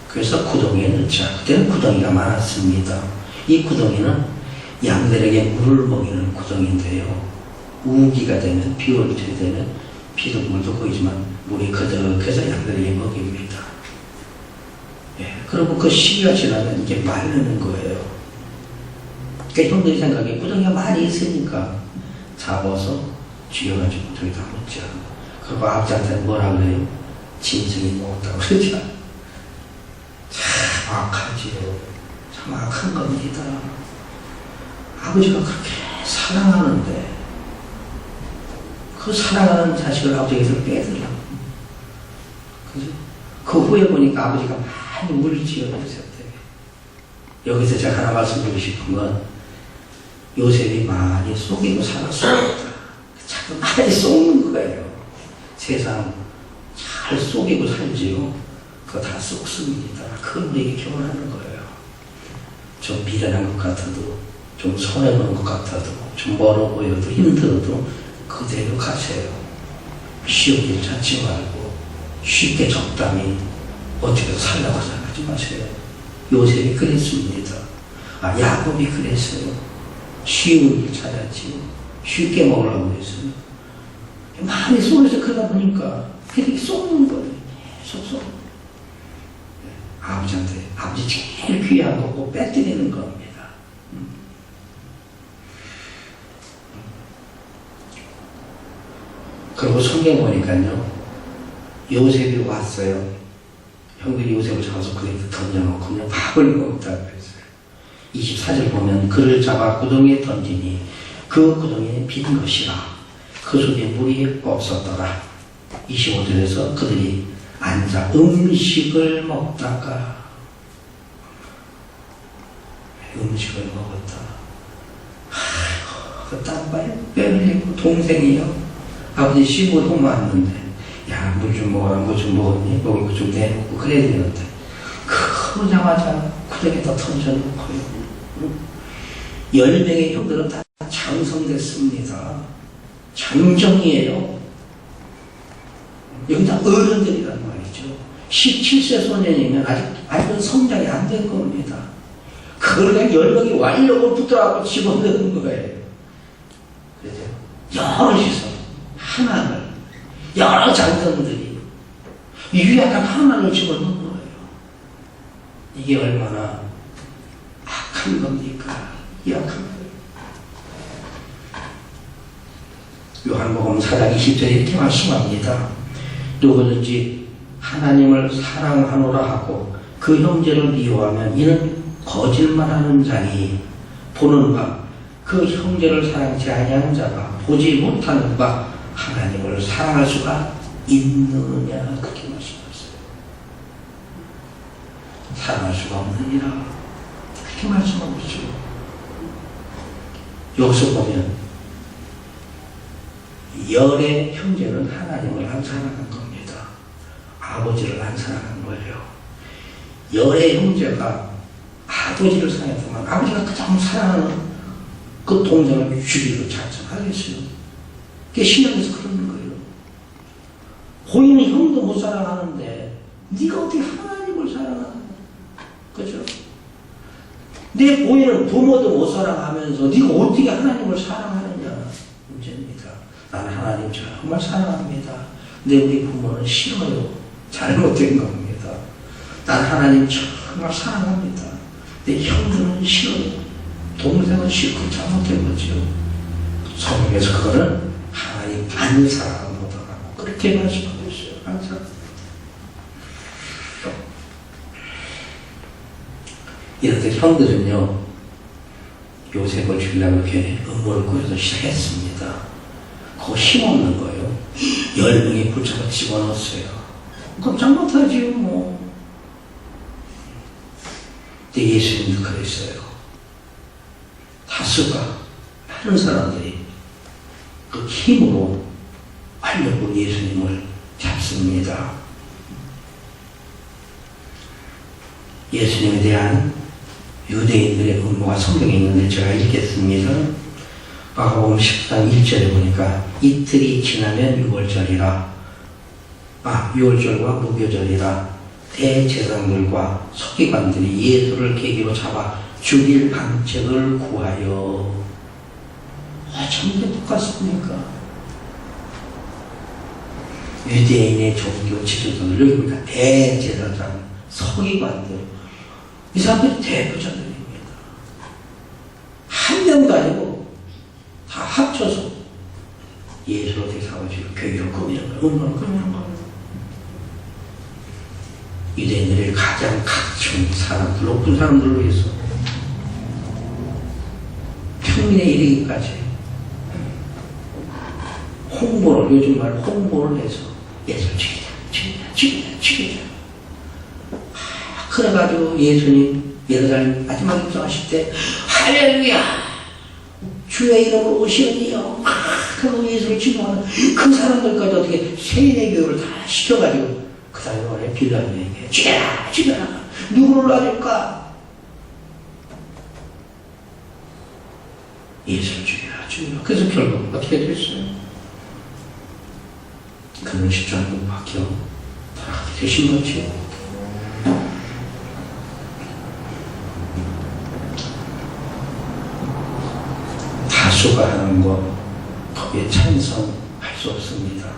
그래서 구덩이에 넣자. 그때는 구덩이가 많았습니다. 이 구덩이는 양들에게 물을 먹이는 구덩이인데요. 우기가 되면 비올 때 되면 비도 물도 보이지만 물이 그득해서 양들에게 먹입니다. 예, 그리고 그 시기가 지나면 이게 마르는 거예요. 그러니까 형들이 생각에 구덩이가 많이 있으니까 잡아서 죽여가지고 저기다 묻자. 그리고 아버지한테 뭐라 그래요? 짐승이 먹었다고 그러죠. 참 악하지요. 참 악한 겁니다. 아버지가 그렇게 사랑하는데 그 사랑하는 자식을 아버지에게서 빼들라. 그죠? 그 후에 보니까 아버지가 많이 울지요. 요셉 때문에. 여기서 제가 하나 말씀드리고 싶은 건 요셉이 많이 속이고 살았습니다. 자꾸 많이 속는 거예요. 세상 잘 속이고 살지요. 그거 다 쏙습니다. 그걸 우리에게 교훈하는 거예요. 좀 미련한 것 같아도, 좀 손해보는 것 같아도, 좀 멀어 보여도 힘들어도 그대로 가세요. 쉬운 길 찾지 말고 쉽게 적당히 어떻게 살라고 생각하지 하지 마세요. 요셉이 그랬습니다. 야곱이 그랬어요. 쉬운 길 찾았지. 쉽게 먹으려고 그랬어요. 마음이 쏠려서 그러다 보니까 그렇게 쏟는 거예요. 계속 쏟는 거예요. 아버지한테, 아버지 제일 귀한 거고 빼뜨리는 겁니다. 그리고 성경 보니까요, 요셉이 왔어요. 형들이 요셉을 잡아서 그에게 던져놓고 그냥 밥을 먹었다고 했어요. 24절 보면 그를 잡아 구덩이에 던지니 그 구덩이에 빈 것이라 그 속에 물이 없었더라. 25절에서 그들이 앉아 음식을 먹다가 음식을 먹었다. 그 땀바에 뼈를 흘리고 동생이요. 아버지 시골 왔는데 야, 물 좀 먹어라, 뭐 좀 먹었니? 먹을 거 좀 내놓고 그래야 되는데 그러자마자 구덩이에다 던져놓고요. 10명의 형들은 다 장성됐습니다. 장정이에요. 여기 다 어른들이란 말이죠. 17세 소년이면 아직은 성장이 안 된 겁니다. 그걸 그냥 10명이 완력을 붙들어갖고 집어넣는 거예요. 그래서 여럿이서 하나를, 여러 장성들이 유약한 하나를 집어넣는 거예요. 이게 얼마나 악한 겁니까? 약한 거예요. 요한복음 4장 20절에 이렇게 말씀합니다. 누구든지 하나님을 사랑하노라 하고 그 형제를 미워하면 이는 거짓말하는 자니 보는 바 그 형제를 사랑치 아니하는 자가 보지 못하는 바 하나님을 사랑할 수가 있느냐 그렇게 말씀하셨어요. 사랑할 수가 없느니라 그렇게 말씀하고 있죠. 여기서 보면 열의 형제는 하나님을 안 사랑한 겁니다. 아버지를 안 사랑한 거예요. 열의 형제가 아버지를 사랑했지만 아버지가 가장 사랑하는 그 동생을 죽이기로 작정하겠어요. 그게 신앙에서 그러는 거예요. 본인은 형도 못 사랑하는데 네가 어떻게 하나님을 사랑하냐? 그죠? 내 보이는 부모도 못 사랑하면서 네가 어떻게 하나님을 사랑하느냐 문제입니다. 나는 하나님 정말 사랑합니다. 근데 우리 부모는 싫어요. 잘못된 겁니다. 난 하나님 정말 사랑합니다. 내 형들은 싫어요. 동생은 싫고 잘못된 거죠. 성경에서 그거는 하나님 안 사랑하다라고 그렇게 말씀하고 있어요. 안 사랑. 이렇게 형들은요, 요셉을 죽이려고 이렇게 음모를 꾸려서 시작했습니다. 그거 힘없는 거예요. 10명이 붙잡아 집어넣었어요. 깜짝 못하지요, 뭐. 근데 예수님도 그랬어요. 다수가, 많은 사람들이 그 힘으로 활력으로 예수님을 잡습니다. 예수님에 대한 유대인들의 음모가 성경에 있는데 제가 읽겠습니다. 마가복음 10장 1절에 보니까 이틀이 지나면 6월절이라 6월절과 무교절이라 대제사장들과 서기관들이 예수를 계기로 잡아 죽일 방책을 구하여 전부 똑같습니까? 유대인의 종교 지도자들 여기 보니까 대제사장 서기관들 이 사람들이 대표자들입니다. 한 명도 아니고 다 합쳐서 예수를 어떻게 사가지고 교회로 꾸미는 거예요. 음모를 꾸미는 거예요. 유대인들이 가장 각종 사람들, 높은 사람들을 위해서 평민에 이르기까지 홍보를, 요즘 말 홍보를 해서 예수를 죽이자. 그래가지고 예수님 예루살렘 마지막 입성하실 때 할렐루야 주의 이름으로 오시오니요 그리고 예수를 증거하는 그 사람들까지 어떻게 세례 교육을 다 시켜가지고 그 다음에 빌라도에게 죽여라 누구를 놔줄까? 예수를 죽여라. 그래서 결국 어떻게 됐어요? 그는 십자가에 못 박혀 돌아가게 되신 거죠. 거 거기에 찬성할 수 없습니다.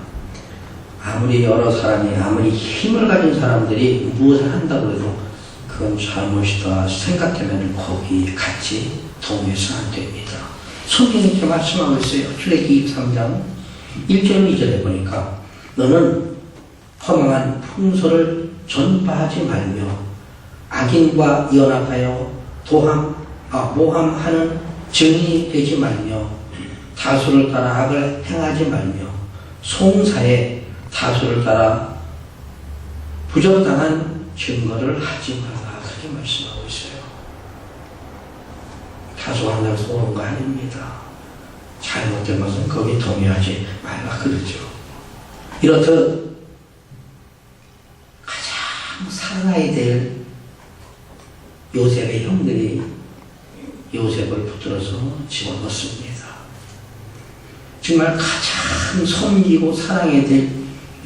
아무리 여러 사람이 아무리 힘을 가진 사람들이 무엇을 한다고 해도 그건 잘못이다 생각하면 거기 같이 동의해서 안 됩니다. 성경이 이렇게 말씀하고 있어요. 출애굽기 23장 1절 2절에 보니까 너는 허망한 풍소를 전파하지 말며 악인과 연합하여 모함하는 증인이 되지 말며 다수를 따라 악을 행하지 말며 송사에 다수를 따라 부정당한 증거를 하지 말라. 그렇게 말씀하고 있어요. 다수 한다고 해서 옳은 거 아닙니다. 잘못된 것은 거기 동의하지 말라 그러죠. 이렇듯 가장 살아야 될 요셉의 형들이 요셉을 붙들어서 집어넣습니다. 정말 가장 섬기고 사랑해야 될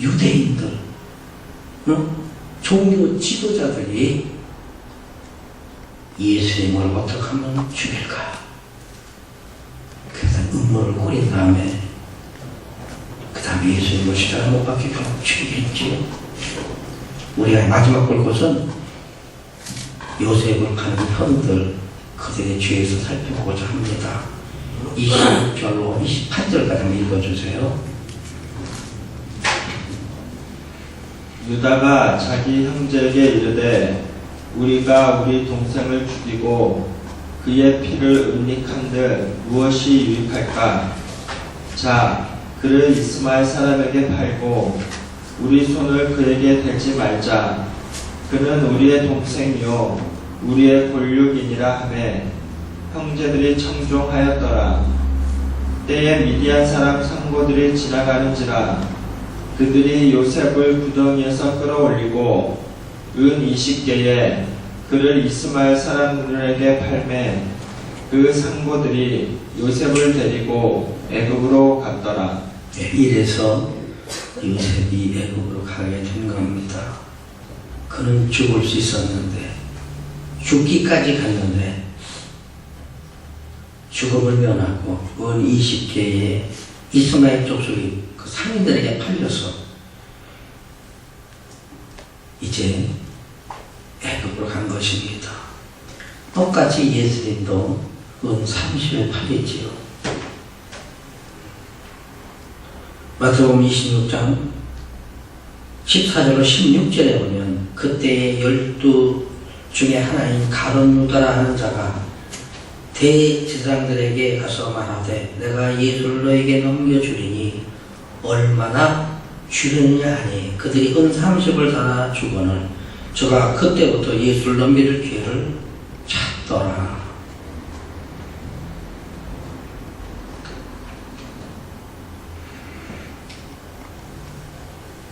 유대인들, 종교 지도자들이 예수님을 어떻게 하면 죽일까? 그래서 음모를 꾸린 다음에 그 다음에 예수님을 십자가에 못 박히고 죽이겠지요. 우리가 마지막 볼 것은 요셉을 가는 형들 그들의 죄에서 살펴보고자 합니다. 26절로 28절까지 한번 읽어주세요. 유다가 자기 형제에게 이르되 우리가 우리 동생을 죽이고 그의 피를 음닉한들 무엇이 유익할까? 자, 그를 이스마엘 사람에게 팔고 우리 손을 그에게 대지 말자. 그는 우리의 동생이요 우리의 권력이니라 하매 형제들이 청종하였더라. 때에 미디안 사람 상고들이 지나가는지라 그들이 요셉을 구덩이에서 끌어올리고 은 20개에 그를 이스마엘 사람들에게 팔매 그 상고들이 요셉을 데리고 애굽으로 갔더라. 이래서 요셉이 애굽으로 가게 된 겁니다. 그는 죽을 수 있었는데 죽기까지 갔는데 죽음을 면하고 은 20개의 이스마엘 족속이 그 상인들에게 팔려서 이제 애굽으로 간 것입니다. 똑같이 예수님도 은 30에 팔렸지요. 마태복음 26장 14절로 16절에 보면 그때의 12 중에 하나인 가룟 유다라 하는 자가 대제사장들에게 가서 말하되 내가 예수를 너에게 넘겨주리니 얼마나 주느냐 하니 그들이 은 30을 달아 주거늘 저가 그때부터 예수를 넘겨줄 기회를 찾더라.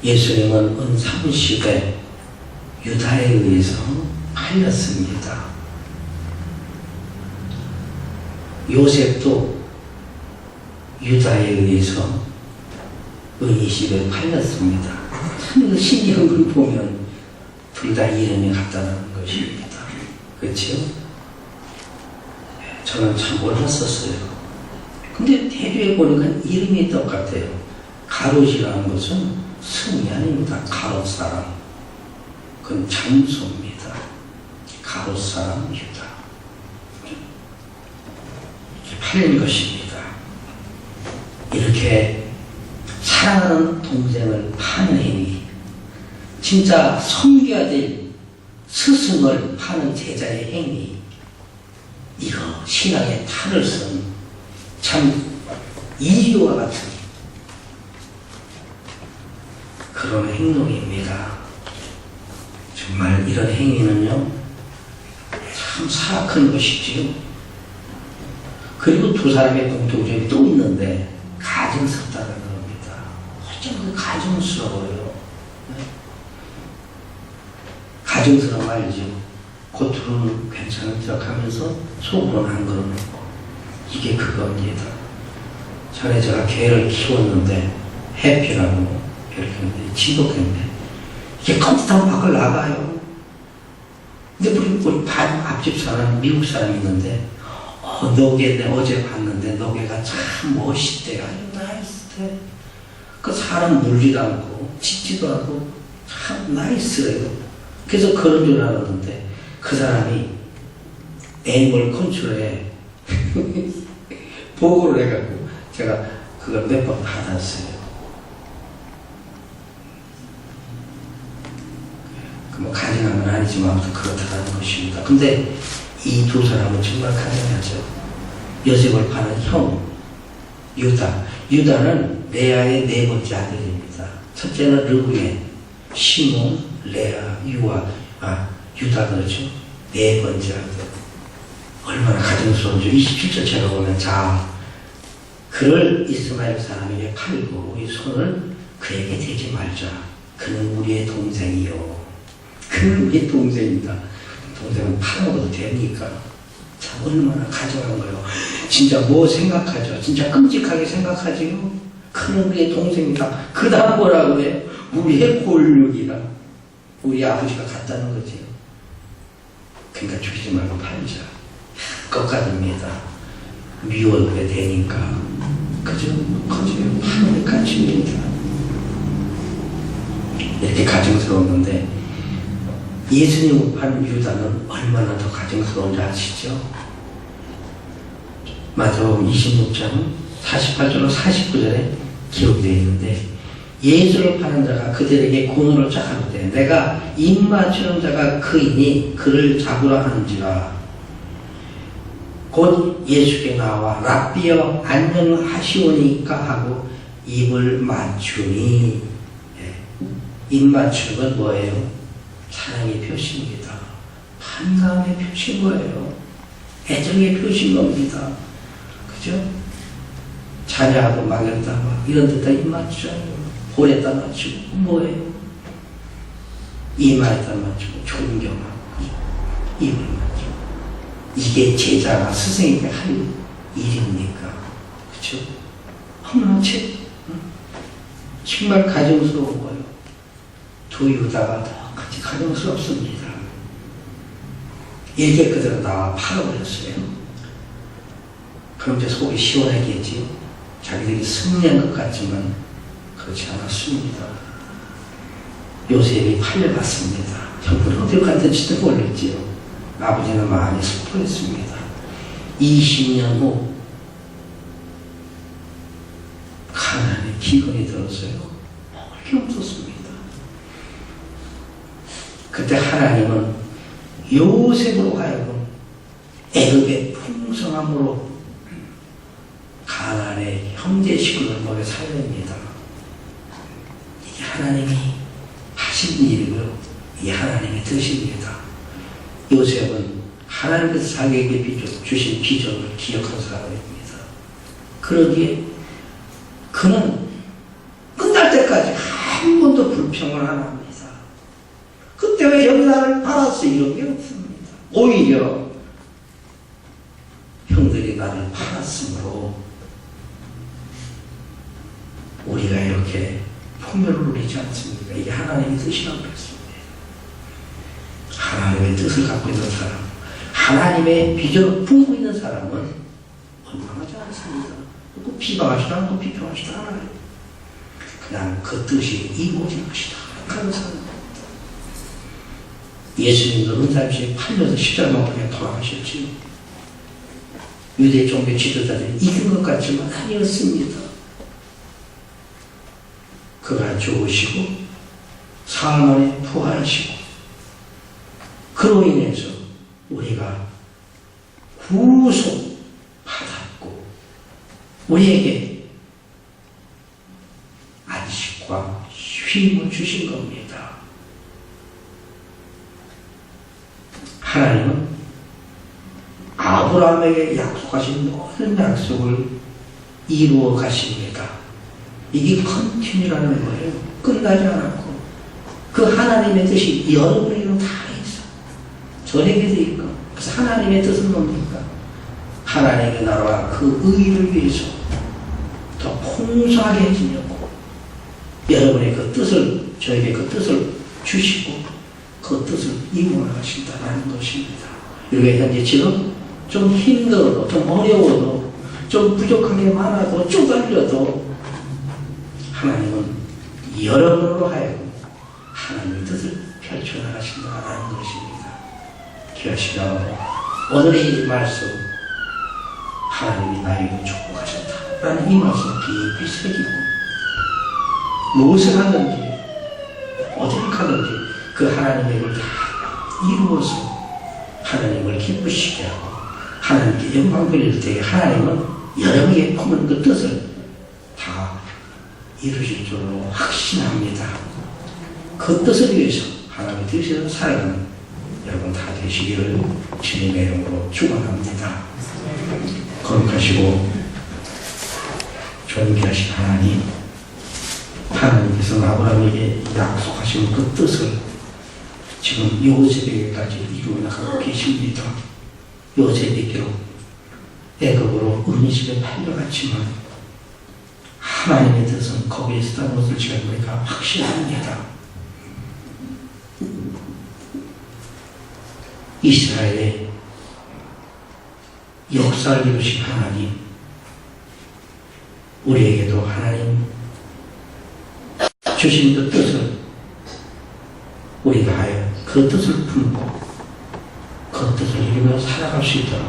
예수님은 은 30에 유다에 의해서 팔렸습니다. 요셉도 유다에 의해서 은 20에 팔렸습니다. 참 신기한 걸 보면 둘 다 이름이 같다는 것입니다. 그렇죠? 저는 참 몰랐었어요. 근데 대조해 보니까 이름이 똑같아요. 가롯이라는 것은 승이 아닙니다. 가롯 사람. 그건 장소입니다. 가롯 사람 유다. 팔린 것입니다. 이렇게 사랑하는 동생을 파는 행위, 진짜 섬겨야 될 스승을 파는 제자의 행위, 이거 신앙의 탈을 쓴 참 이리와 같은 그런 행동입니다. 정말 이런 행위는요, 참 사악한 것이지요. 그리고 두 사람의 공통점이 또 있는데 가증스럽다는 겁니다. 어쩜 가증스러워요. 가증스러운 알죠. 겉으로는 괜찮은 척 하면서 속으로는 안 그러는 거. 이게 그겁니다. 전에 제가 개를 키웠는데 해피라고 이렇게 했는데 지독했네. 이게 컴퓨터 밖을 나가요. 근데 우리 앞집 사람, 미국 사람이 있는데 노개네 어제 봤는데 노개가 참 멋있대요. 아주 나이스해. 그 사람 물지도 않고 짖지도 않고 참 나이스해요. 그래서 그런 줄 알았는데 그 사람이 애니멀 컨트롤에 보고를 해갖고 제가 그걸 몇 번 받았어요. 뭐 가능한 건 아니지만 아무튼 그렇다는 것입니다. 근데 이 두 사람은 정말 가능하죠. 요셉을 파는 형 유다. 유다는 레아의 네 번째 아들입니다. 첫째는 르브겐, 시몬, 레아, 유다 그렇죠. 네 번째 아들. 얼마나 가정스러운지 27절 제가 보면 자 그를 이스마엘 사람에게 팔고 이 손을 그에게 대지 말자. 그는 우리의 동생이요. 그는 우리의 동생이다. 동생은 팔아도 됩니까? 참 얼마나 가져간 거예요. 진짜 뭐 생각하죠? 진짜 끔찍하게 생각하지요? 그는 우리의 동생이다. 그 다음 뭐라고 해요? 우리의 골육이다. 우리 아버지가 갔다는 거지요. 그러니까 죽이지 말고 팔자. 꺾어듭니다. 미워하게 되니까. 그죠? 거지요. 하늘의 가치입니다. 이렇게 가정스러웠는데 예수님을 파는 유다는 얼마나 더 가정스러운지 아시죠? 마태복음 26장 48절로 49절에 기록되어 있는데 예수를 파는 자가 그들에게 고노를 짝하되 내가 입 맞추는 자가 그이니 그를 잡으라 하는지라. 곧 예수께 나와 랍비여 안녕하시오니까 하고 입을 맞추니. 입 맞추는 건 뭐예요? 사랑의 표시입니다. 반가움의 표시인 거예요. 애정의 표시인 겁니다. 그죠? 자녀하고 막연다 막 이런 데다 입 맞추잖아요. 볼에다 맞추고 뭐예요? 이마에다 맞추고 존경하고 그죠? 입을 맞추고 이게 제자가 스승에게 할 일입니까? 그죠? 너무나 정말 가정스러운 거예요. 두 유다가 똑같이 가정스럽습니다. 이렇게 그대로 나와 팔아버렸어요. 그럼 이제 속이 시원하겠지요. 자기들이 승리한 것 같지만 그렇지 않았습니다. 요셉이 팔려갔습니다. 형들은 어디로 갔는지도 몰랐지요. 아버지는 많이 슬퍼했습니다. 20년 후 가난의 기근이 들었어요. 먹을 게 없었습니다. 그때 하나님은 요셉으로 하여금 애굽의 풍성함으로 가나안의 형제 식구를 먹여 살립니다. 이게 하나님이 하신 일이고요. 이게 하나님의 뜻입니다. 요셉은 하나님께서 자기에게 주신 비전을 기억한 사람입니다. 그러기에 그는 끝날 때까지 한 번도 불평을 안 합니다. 그때 왜 여기 나를 팔았어? 이런 게 없습니다. 오히려 형들이 나를 팔았으므로 우리가 이렇게 풍요를 누리지 않습니까? 이게 하나님의 뜻이라고 그랬습니다. 하나님의 뜻을 갖고 있는 사람, 하나님의 비전을 품고 있는 사람은 원망하지 않습니다. 꼭 비방하지도 않고 비평하지도 않아요. 그냥 그 뜻이 이루어질 것이다 하는 사람. 예수님도 은사임시에 팔려서 십자가 못 박혀 돌아가셨지요. 유대 종교 지도자들이 이긴 것 같지만 아니었습니다. 그가 죽으시고 사흘 부활하시고 그로 인해서 우리가 구속받았고 우리에게 안식과 쉼을 주신 겁니다. 하나님은 아브라함에게 약속하신 모든 약속을 이루어 가십니다. 이게 컨티뉴라는 거예요. 끝나지 않았고 그 하나님의 뜻이 여러분에게도 다 있어. 저에게도 있고. 그래서 하나님의 뜻은 뭡니까? 하나님의 나라와 그 의를 위해서 더 풍성하게 해주려고 여러분의 그 뜻을 저에게 그 뜻을 주시고 그 뜻을 이루어 가신다는 것입니다. 우리가 현재 지금 좀 힘들어도, 좀 어려워도, 좀 부족한 게 많아도, 쪼달려도, 하나님은 여러분으로 하여금 하나님의 뜻을 펼쳐나가신다라는 것입니다. 기하시다. 오늘의 이 말씀, 하나님이 나에게 축복하셨다라는 이 말씀 깊이 새기고, 무엇을 하든지, 어디를 가든지, 그 하나님의 일을 다 이루어서 하나님을 기쁘시게 하고 하나님께 영광 돌릴 때에 하나님은 여러분에게 품은 그 뜻을 다 이루실 줄로 확신합니다. 그 뜻을 위해서 하나님의 뜻을 살아가는 여러분 다 되시기를 주님의 이름으로 축원합니다. 거룩하시고 존귀하신 하나님, 하나님께서 아브라함에게 약속하신 그 뜻을 지금 요셉에게까지 이루어 나가고 계십니다. 요셉에게로 애굽으로 은이집에 팔려갔지만 하나님의 뜻은 거기에 있다는 것을 지금 우리가 확신합니다. 이스라엘의 역사를 이루신 하나님, 우리에게도 하나님 주신 그 뜻을 우리가 하여 그 뜻을 품고 그 뜻을 이루며 살아갈 수 있도록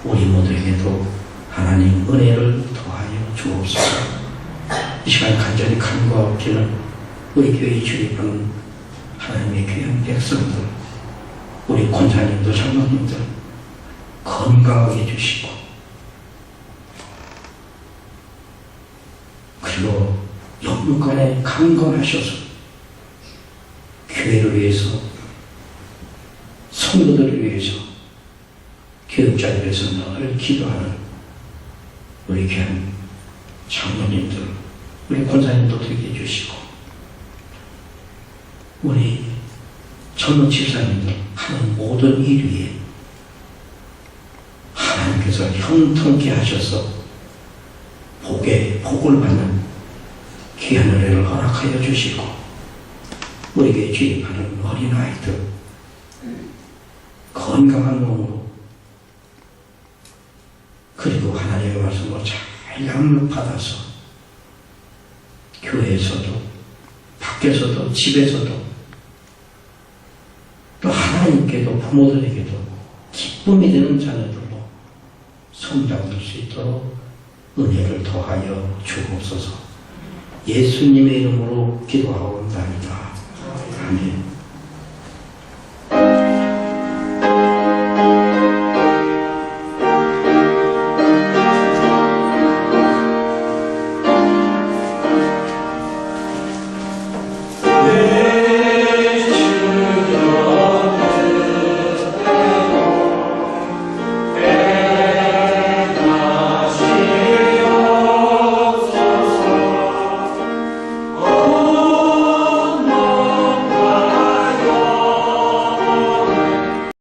우리 모두에게도 하나님 은혜를 더하여 주옵소서. 이 시간 간절히 간구하옵기는 우리 교회에 출입하는 하나님의 귀한 백성들, 우리 권사님들, 장로님들 건강하게 해주시고, 그리고 영육간에 강건하셔서 교회를 위해서, 성도들을 위해서, 교육자를 위해서 늘 기도하는 우리 귀한 장로님들, 우리 권사님도 되게 해주시고, 우리 젊은 집사님들 하는 모든 일 위에 하나님께서 형통케 하셔서 복을 받는 귀한 은혜를 허락하여 주시고, 우리에게 주입하는 어린아이들 건강한 몸으로, 그리고 하나님의 말씀으로 잘 양육받아서 교회에서도 밖에서도 집에서도 또 하나님께도 부모들에게도 기쁨이 되는 자녀들로 성장될 수 있도록 은혜를 더하여 주옵소서. 예수님의 이름으로 기도하옵나이다. 아멘.